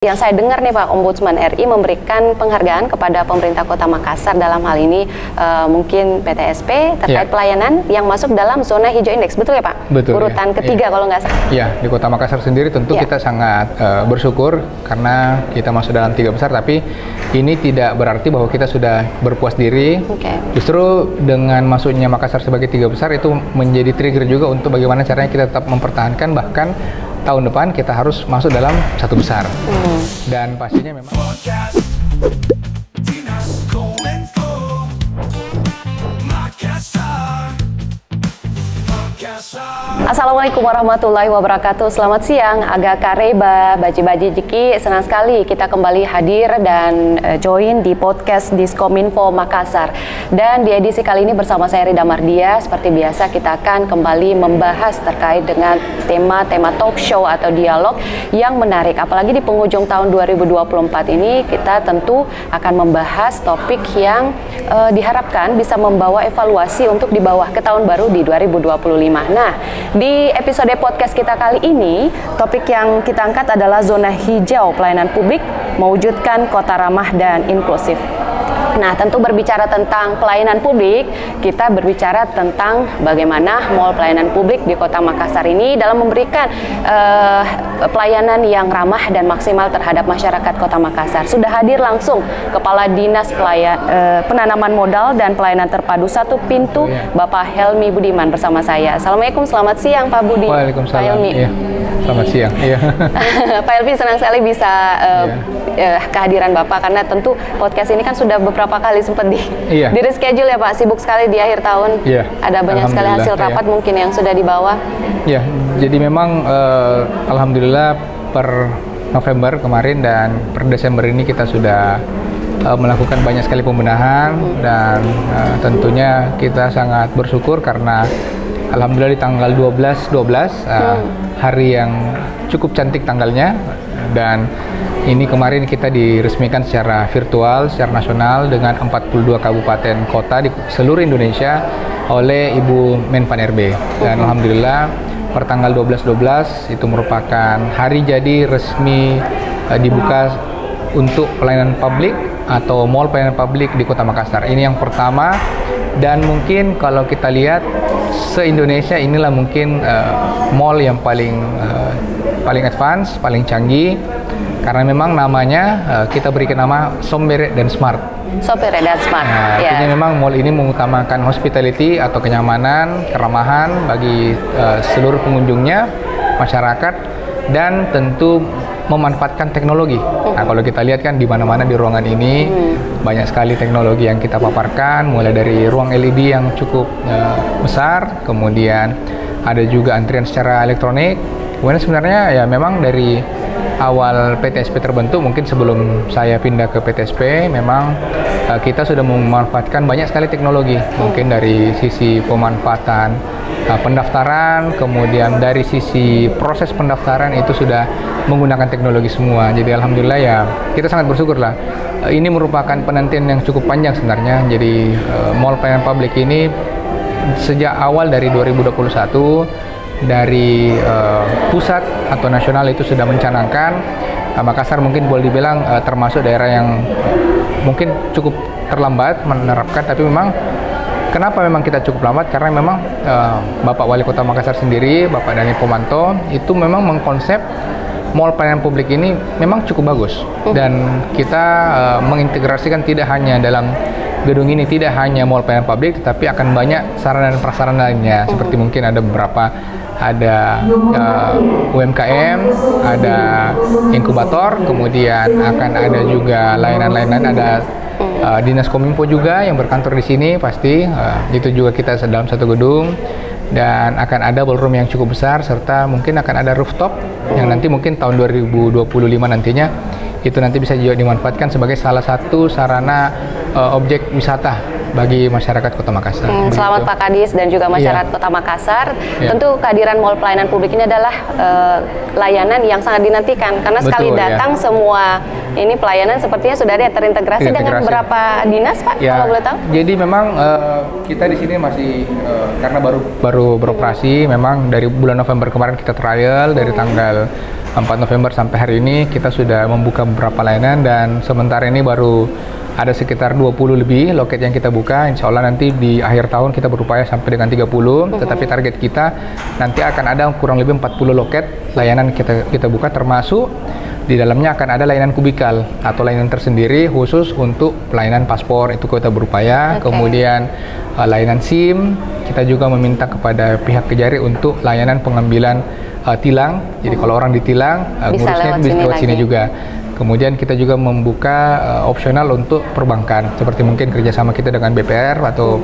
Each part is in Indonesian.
Yang saya dengar nih Pak, Ombudsman RI memberikan penghargaan kepada pemerintah Kota Makassar dalam hal ini mungkin PTSP terkait pelayanan yang masuk dalam zona hijau indeks, betul ya Pak? Betul. Urutan ketiga kalau nggak salah. Iya, di Kota Makassar sendiri tentu kita sangat bersyukur karena kita masuk dalam 3 besar, tapi ini tidak berarti bahwa kita sudah berpuas diri. Justru dengan masuknya Makassar sebagai 3 besar itu menjadi trigger juga untuk bagaimana caranya kita tetap mempertahankan, bahkan tahun depan kita harus masuk dalam 1 besar. Dan pastinya memang Assalamualaikum warahmatullahi wabarakatuh. Selamat siang, agak kareba, baji-baji jiki. Senang sekali kita kembali hadir dan join di podcast Diskominfo Makassar. Dan di edisi kali ini bersama saya Rida Mardia, seperti biasa kita akan kembali membahas terkait dengan tema-tema talk show atau dialog yang menarik. Apalagi di penghujung tahun 2024 ini kita tentu akan membahas topik yang diharapkan bisa membawa evaluasi untuk dibawa ke tahun baru di 2025. Nah, di episode podcast kita kali ini, topik yang kita angkat adalah zona hijau pelayanan publik mewujudkan kota ramah dan inklusif. Nah, tentu berbicara tentang pelayanan publik, kita berbicara tentang bagaimana mall pelayanan publik di Kota Makassar ini dalam memberikan pelayanan yang ramah dan maksimal terhadap masyarakat Kota Makassar. Sudah hadir langsung Kepala Dinas Penanaman Modal dan Pelayanan Terpadu 1 Pintu, Bapak Helmi Budiman bersama saya. Assalamualaikum, selamat siang Pak Budi. Waalaikumsalam. Pak Helmi. Iya. Selamat siang. Iya. Pak Helmi, senang sekali bisa kehadiran Bapak karena tentu podcast ini kan sudah beberapa kali sempat di reschedule ya Pak, sibuk sekali di akhir tahun. Ada banyak sekali hasil rapat mungkin yang sudah dibawa. Ya, jadi memang alhamdulillah per November kemarin dan per Desember ini kita sudah melakukan banyak sekali pembenahan dan tentunya kita sangat bersyukur karena alhamdulillah di tanggal 12 hari yang cukup cantik tanggalnya, dan ini kemarin kita diresmikan secara virtual, secara nasional dengan 42 kabupaten kota di seluruh Indonesia oleh Ibu Menpan RB. Dan alhamdulillah per tanggal 12 itu merupakan hari jadi resmi dibuka untuk pelayanan publik atau mall pelayanan publik di Kota Makassar. Ini yang pertama, dan mungkin kalau kita lihat se-Indonesia inilah mungkin mall yang paling advance, paling canggih, karena memang namanya kita berikan nama Sombere dan Smart. Sombere dan Smart. Artinya memang mall ini mengutamakan hospitality atau kenyamanan, keramahan bagi seluruh pengunjungnya, masyarakat, dan tentu memanfaatkan teknologi. Nah, kalau kita lihat kan di mana-mana di ruangan ini banyak sekali teknologi yang kita paparkan, mulai dari ruang LED yang cukup besar, kemudian ada juga antrian secara elektronik. Kemudian sebenarnya ya memang dari awal PTSP terbentuk, mungkin sebelum saya pindah ke PTSP, memang kita sudah memanfaatkan banyak sekali teknologi. Mungkin dari sisi pemanfaatan pendaftaran, kemudian dari sisi proses pendaftaran itu sudah menggunakan teknologi semua. Jadi alhamdulillah ya kita sangat bersyukur lah. Ini merupakan penantian yang cukup panjang sebenarnya. Jadi mall pelayanan publik ini sejak awal dari 2021 dari pusat atau nasional itu sudah mencanangkan. Makassar mungkin boleh dibilang termasuk daerah yang mungkin cukup terlambat menerapkan, tapi memang kenapa memang kita cukup lambat? Karena memang Bapak Wali Kota Makassar sendiri, Bapak Dhani Pomanto, itu memang mengkonsep mall pelayanan publik ini memang cukup bagus. Dan kita mengintegrasikan tidak hanya dalam gedung ini, tidak hanya mall pelayanan publik, tapi akan banyak sarana dan prasarana lainnya. Seperti mungkin ada beberapa, ada UMKM, ada inkubator, kemudian akan ada juga layanan-layanan, ada Dinas Kominfo juga yang berkantor di sini pasti, itu juga kita dalam satu gedung, dan akan ada ballroom yang cukup besar, serta mungkin akan ada rooftop yang nanti mungkin tahun 2025 nantinya itu nanti bisa juga dimanfaatkan sebagai salah satu sarana objek wisata bagi masyarakat Kota Makassar. Selamat Pak Kadis dan juga masyarakat Kota Makassar. Tentu kehadiran Mall Pelayanan Publik ini adalah layanan yang sangat dinantikan karena sekali datang semua ini pelayanan sepertinya sudah ada terintegrasi dengan berapa dinas Pak kalau boleh tahu? Jadi memang kita di sini masih karena baru beroperasi, memang dari bulan November kemarin kita trial dari tanggal 4 November sampai hari ini kita sudah membuka beberapa layanan dan sementara ini baru ada sekitar 20 lebih loket yang kita buka. Insya Allah nanti di akhir tahun kita berupaya sampai dengan 30, tetapi target kita nanti akan ada kurang lebih 40 loket layanan kita buka, termasuk di dalamnya akan ada layanan kubikal atau layanan tersendiri khusus untuk pelayanan paspor, itu kita berupaya. Kemudian layanan SIM, kita juga meminta kepada pihak Kejari untuk layanan pengambilan tilang. Jadi kalau orang ditilang, ngurusnya bisa lewat sini juga. Kemudian kita juga membuka opsional untuk perbankan, seperti mungkin kerjasama kita dengan BPR atau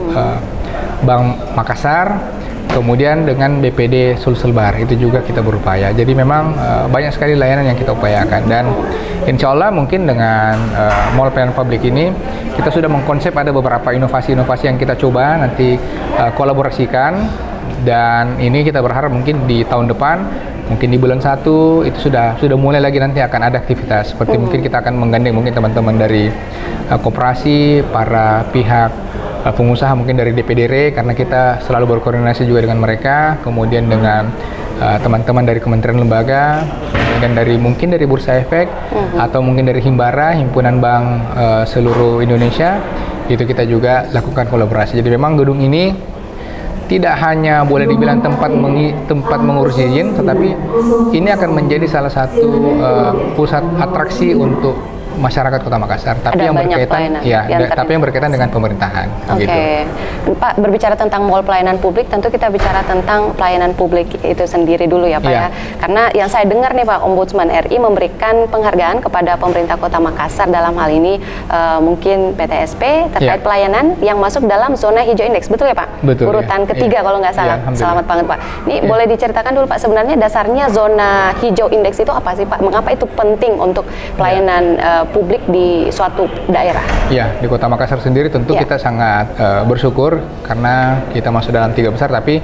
Bank Makassar, kemudian dengan BPD Sulselbar, itu juga kita berupaya. Jadi memang banyak sekali layanan yang kita upayakan, dan insya Allah mungkin dengan Mall Pelayanan Publik ini kita sudah mengkonsep ada beberapa inovasi-inovasi yang kita coba nanti kolaborasikan, dan ini kita berharap mungkin di tahun depan, mungkin di bulan 1 itu sudah mulai lagi nanti akan ada aktivitas seperti mungkin kita akan menggandeng mungkin teman-teman dari koperasi, para pihak pengusaha mungkin dari DPDR karena kita selalu berkoordinasi juga dengan mereka, kemudian dengan teman-teman dari kementerian lembaga, dan mungkin dari Bursa Efek atau mungkin dari Himbara, Himpunan Bank seluruh Indonesia, itu kita juga lakukan kolaborasi. Jadi memang gedung ini tidak hanya boleh dibilang tempat mengurus izin, tetapi ini akan menjadi salah satu pusat atraksi untuk masyarakat Kota Makassar, tapi yang berkaitan dengan pemerintahan. Oke. Pak, berbicara tentang Mall Pelayanan Publik, tentu kita bicara tentang pelayanan publik itu sendiri dulu ya Pak ya. Karena yang saya dengar nih Pak, Ombudsman RI memberikan penghargaan kepada pemerintah Kota Makassar dalam hal ini mungkin PTSP terkait pelayanan yang masuk dalam zona hijau indeks, betul ya Pak? Betul. Urutan ketiga kalau nggak salah. Selamat banget Pak. Ini boleh diceritakan dulu Pak, sebenarnya dasarnya zona hijau indeks itu apa sih Pak? Mengapa itu penting untuk pelayanan publik di suatu daerah? Ya, di Kota Makassar sendiri tentu kita sangat bersyukur karena kita masuk dalam 3 besar, tapi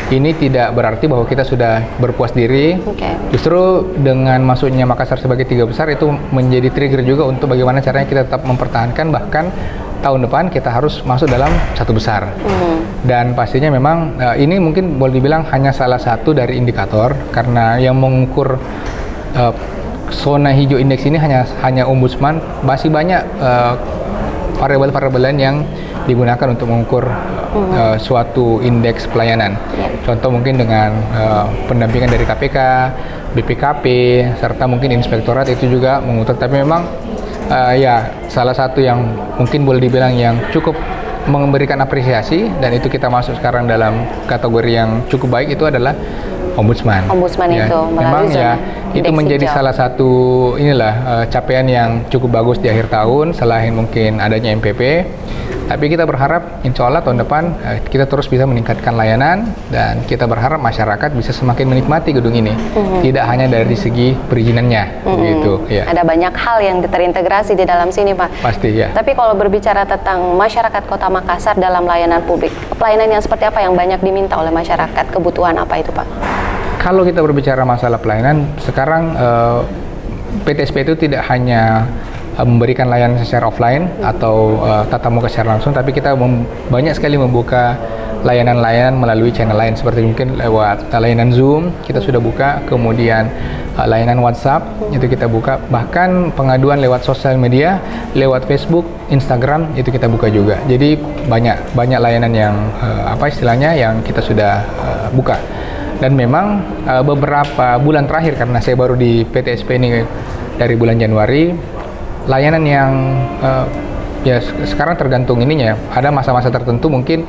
ini tidak berarti bahwa kita sudah berpuas diri. Justru dengan masuknya Makassar sebagai 3 besar itu menjadi trigger juga untuk bagaimana caranya kita tetap mempertahankan, bahkan tahun depan kita harus masuk dalam 1 besar. Dan pastinya memang ini mungkin boleh dibilang hanya salah satu dari indikator, karena yang mengukur zona hijau indeks ini hanya Ombudsman, masih banyak variabel-variabel lain yang digunakan untuk mengukur suatu indeks pelayanan. Contoh mungkin dengan pendampingan dari KPK, BPKP, serta mungkin inspektorat itu juga mengukur. Tapi memang salah satu yang mungkin boleh dibilang yang cukup memberikan apresiasi, dan itu kita masuk sekarang dalam kategori yang cukup baik, itu adalah Ombudsman. Itu memang itu menjadi salah satu capaian yang cukup bagus di akhir tahun selain mungkin adanya MPP. Tapi kita berharap insya Allah tahun depan kita terus bisa meningkatkan layanan, dan kita berharap masyarakat bisa semakin menikmati gedung ini, tidak hanya dari segi perizinannya. Gitu, ya. Ada banyak hal yang terintegrasi di dalam sini Pak. Pasti ya. Tapi kalau berbicara tentang masyarakat Kota Makassar dalam layanan publik, pelayanan yang seperti apa yang banyak diminta oleh masyarakat? Kebutuhan apa itu Pak? Kalau kita berbicara masalah pelayanan, sekarang PTSP itu tidak hanya memberikan layanan secara offline atau tatap muka secara langsung, tapi kita banyak sekali membuka layanan-layanan melalui channel lain, seperti mungkin lewat layanan Zoom kita sudah buka, kemudian layanan WhatsApp itu kita buka, bahkan pengaduan lewat sosial media, lewat Facebook, Instagram itu kita buka juga. Jadi banyak layanan yang yang kita sudah buka. Dan memang beberapa bulan terakhir, karena saya baru di PTSP ini dari bulan Januari, layanan yang sekarang tergantung ininya. Ada masa-masa tertentu mungkin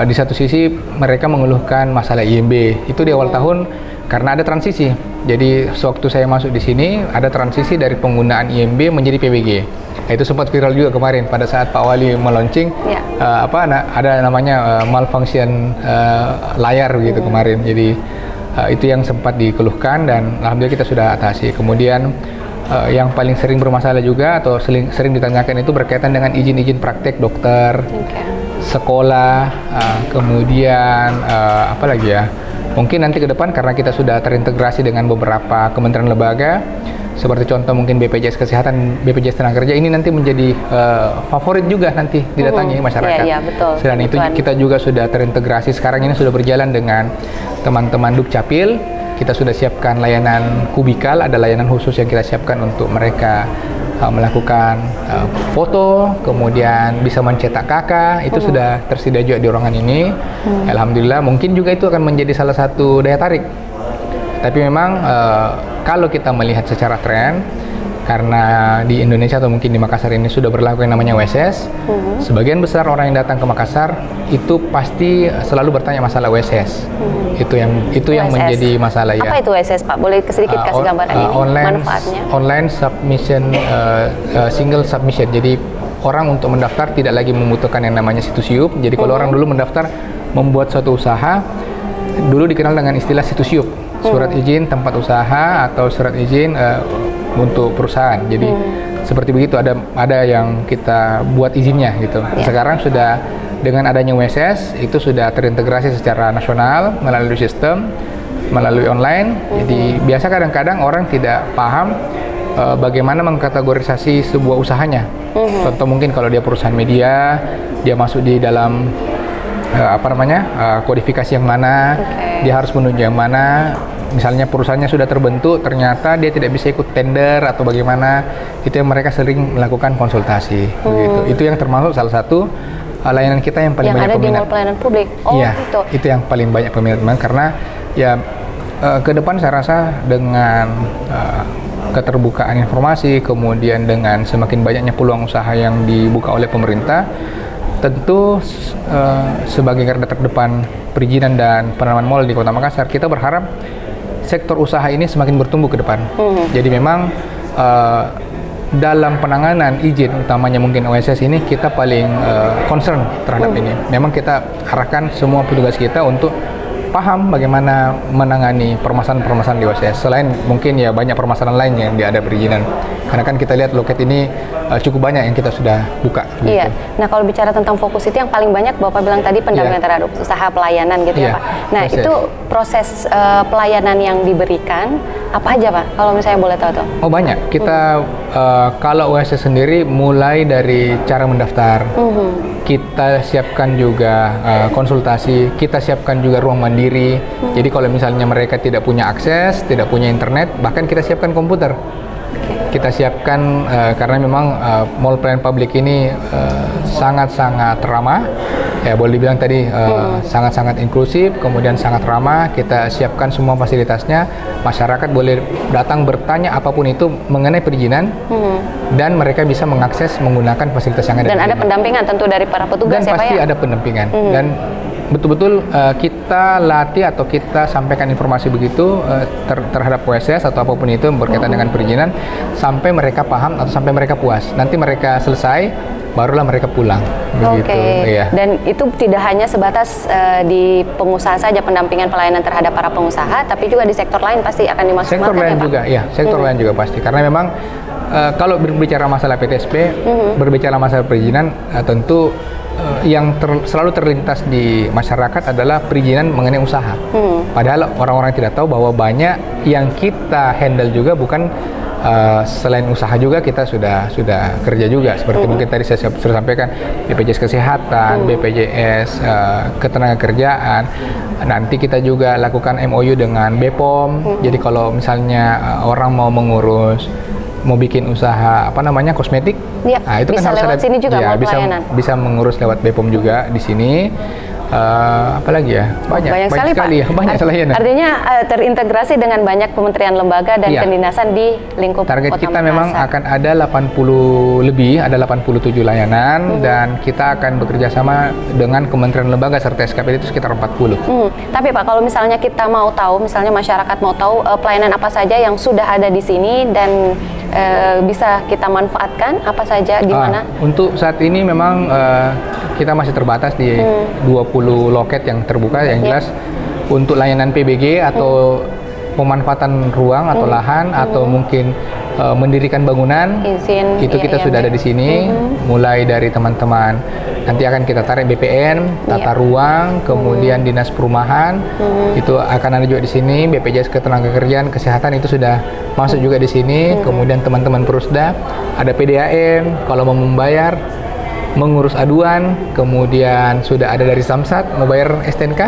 di satu sisi mereka mengeluhkan masalah IMB. Itu di awal tahun karena ada transisi. Jadi sewaktu saya masuk di sini ada transisi dari penggunaan IMB menjadi PBG. Itu sempat viral juga kemarin pada saat Pak Wali meluncing ada namanya malfunction layar gitu kemarin. Jadi itu yang sempat dikeluhkan, dan alhamdulillah kita sudah atasi. Kemudian yang paling sering bermasalah juga atau sering ditanyakan itu berkaitan dengan izin-izin praktek dokter. sekolah, kemudian apa lagi ya? Mungkin nanti ke depan karena kita sudah terintegrasi dengan beberapa kementerian lembaga, seperti contoh mungkin BPJS Kesehatan, BPJS Tenaga Kerja, ini nanti menjadi favorit juga nanti didatangi masyarakat. Iya, betul. Selain itu kita juga sudah terintegrasi, sekarang ini sudah berjalan dengan teman-teman Dukcapil. Kita sudah siapkan layanan kubikal, ada layanan khusus yang kita siapkan untuk mereka melakukan foto, kemudian bisa mencetak KK, itu sudah tersedia juga di ruangan ini. Alhamdulillah, mungkin juga itu akan menjadi salah satu daya tarik. Tapi memang kalau kita melihat secara tren, karena di Indonesia atau mungkin di Makassar ini sudah berlaku yang namanya WSS, sebagian besar orang yang datang ke Makassar itu pasti selalu bertanya masalah WSS. Itu yang menjadi masalah ya. Apa itu WSS, Pak? Boleh sedikit kasih gambaran ini manfaatnya? Online submission, single submission. Jadi orang untuk mendaftar tidak lagi membutuhkan yang namanya situs yup. Jadi kalau orang dulu mendaftar membuat suatu usaha, dulu dikenal dengan istilah situs yup, surat izin tempat usaha atau surat izin untuk perusahaan. Jadi seperti begitu, ada yang kita buat izinnya gitu. Sekarang sudah dengan adanya WSS itu sudah terintegrasi secara nasional melalui sistem, melalui online. Jadi biasa kadang-kadang orang tidak paham bagaimana mengkategorisasi sebuah usahanya. Contoh mungkin kalau dia perusahaan media, dia masuk di dalam kodifikasi yang mana, dia harus menuju yang mana. Misalnya perusahaannya sudah terbentuk, ternyata dia tidak bisa ikut tender atau bagaimana, itu yang mereka sering melakukan konsultasi. Begitu. Itu yang termasuk salah satu layanan kita yang paling banyak peminat. Yang ada di pelayanan publik. Iya, itu yang paling banyak peminat, karena ya ke depan saya rasa dengan keterbukaan informasi, kemudian dengan semakin banyaknya peluang usaha yang dibuka oleh pemerintah, tentu sebagai garda terdepan perizinan dan penanaman modal di Kota Makassar, kita berharap sektor usaha ini semakin bertumbuh ke depan. Jadi memang dalam penanganan izin, utamanya mungkin OSS ini, kita paling concern terhadap ini. Memang kita arahkan semua petugas kita untuk paham bagaimana menangani permasalahan-permasalahan di OSS. Selain mungkin ya banyak permasalahan lain yang ada perizinan. Karena kan kita lihat loket ini cukup banyak yang kita sudah buka. Iya. Gitu. Nah kalau bicara tentang fokus itu yang paling banyak Bapak bilang tadi pendampingan terhadap usaha pelayanan gitu ya Pak. Nah itu proses pelayanan yang diberikan apa aja Pak? Kalau misalnya boleh tahu tuh. Oh banyak. Kita kalau OSS sendiri mulai dari cara mendaftar. Kita siapkan juga konsultasi, kita siapkan juga ruang mandiri. Jadi kalau misalnya mereka tidak punya akses, tidak punya internet, bahkan kita siapkan komputer. Kita siapkan karena memang mall pelayanan publik ini sangat-sangat ramah. Ya boleh dibilang tadi sangat-sangat inklusif, kemudian sangat ramah. Kita siapkan semua fasilitasnya. Masyarakat boleh datang bertanya apapun itu mengenai perizinan, dan mereka bisa mengakses menggunakan fasilitas yang ada. Dan ada pendampingan tentu dari para petugas ya Pak ya? Dan pasti ada pendampingan. Dan betul-betul kita latih atau kita sampaikan informasi begitu terhadap OSS atau apapun itu berkaitan dengan perizinan sampai mereka paham atau sampai mereka puas. Nanti mereka selesai, barulah mereka pulang. Begitu. Ya. Dan itu tidak hanya sebatas di pengusaha saja pendampingan pelayanan terhadap para pengusaha, tapi juga di sektor lain pasti akan dimasukkan. Sektor lain juga, ya. Sektor lain juga pasti. Karena memang kalau berbicara masalah PTSP, berbicara masalah perizinan, tentu yang selalu terlintas di masyarakat adalah perizinan mengenai usaha. Padahal orang-orang tidak tahu bahwa banyak yang kita handle juga bukan selain usaha juga kita sudah kerja juga. Seperti mungkin tadi saya sudah sampaikan, BPJS Kesehatan, BPJS Ketenagakerjaan. Nanti kita juga lakukan MOU dengan BPOM. Jadi kalau misalnya orang mau mengurus, mau bikin usaha kosmetik, nah itu bisa kan harus lewat sini juga mau bisa mengurus lewat BPOM juga di sini. Apalagi ya banyak sekali ya, banyak layanan. Artinya terintegrasi dengan banyak kementerian lembaga dan kedinasan di lingkup target Kota kita Makassar. Memang akan ada 87 layanan dan kita akan bekerja sama dengan kementerian lembaga serta SKPD itu sekitar 40. Tapi Pak, kalau misalnya kita mau tahu, misalnya masyarakat mau tahu pelayanan apa saja yang sudah ada di sini dan bisa kita manfaatkan apa saja di mana? Untuk saat ini memang kita masih terbatas di 20 loket yang terbuka, yang jelas untuk layanan PBG atau pemanfaatan ruang atau lahan atau mungkin mendirikan bangunan, izin, itu kita sudah ada di sini, mulai dari teman-teman. Nanti akan kita tarik BPN, tata ruang, kemudian dinas perumahan, itu akan ada juga di sini. BPJS Ketenagakerjaan, kesehatan itu sudah masuk juga di sini. Kemudian teman-teman Perusda, ada PDAM, kalau mau membayar, mengurus aduan, kemudian sudah ada dari Samsat mau bayar STNK.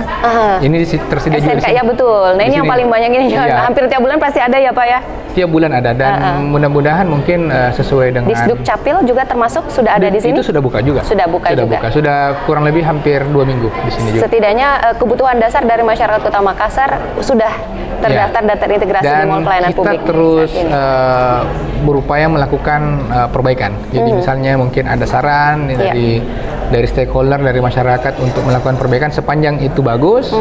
Ini tersedia juga di STNK sini. ya betul. Nah ini yang paling banyak ini, hampir tiap bulan pasti ada ya Pak ya? Tiap bulan ada, dan mudah-mudahan mungkin sesuai dengan Disduk Capil juga termasuk sudah ada di sini? Itu sudah buka juga. Sudah buka juga. Sudah kurang lebih hampir 2 minggu di sini juga. Setidaknya kebutuhan dasar dari masyarakat Kota Makassar sudah terdaftar dan terintegrasi di mall pelayanan publik. Dan kita terus berupaya melakukan perbaikan. Jadi misalnya mungkin ada saran dari stakeholder, dari masyarakat untuk melakukan perbaikan, sepanjang itu bagus,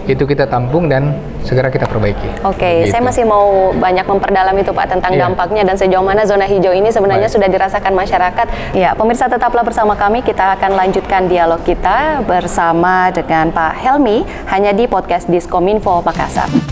itu kita tampung dan segera kita perbaiki. Oke, saya masih mau banyak memperdalam itu Pak tentang dampaknya dan sejauh mana zona hijau ini sebenarnya sudah dirasakan masyarakat. Ya, pemirsa tetaplah bersama kami, kita akan lanjutkan dialog kita bersama dengan Pak Helmi hanya di podcast Diskominfo Makassar.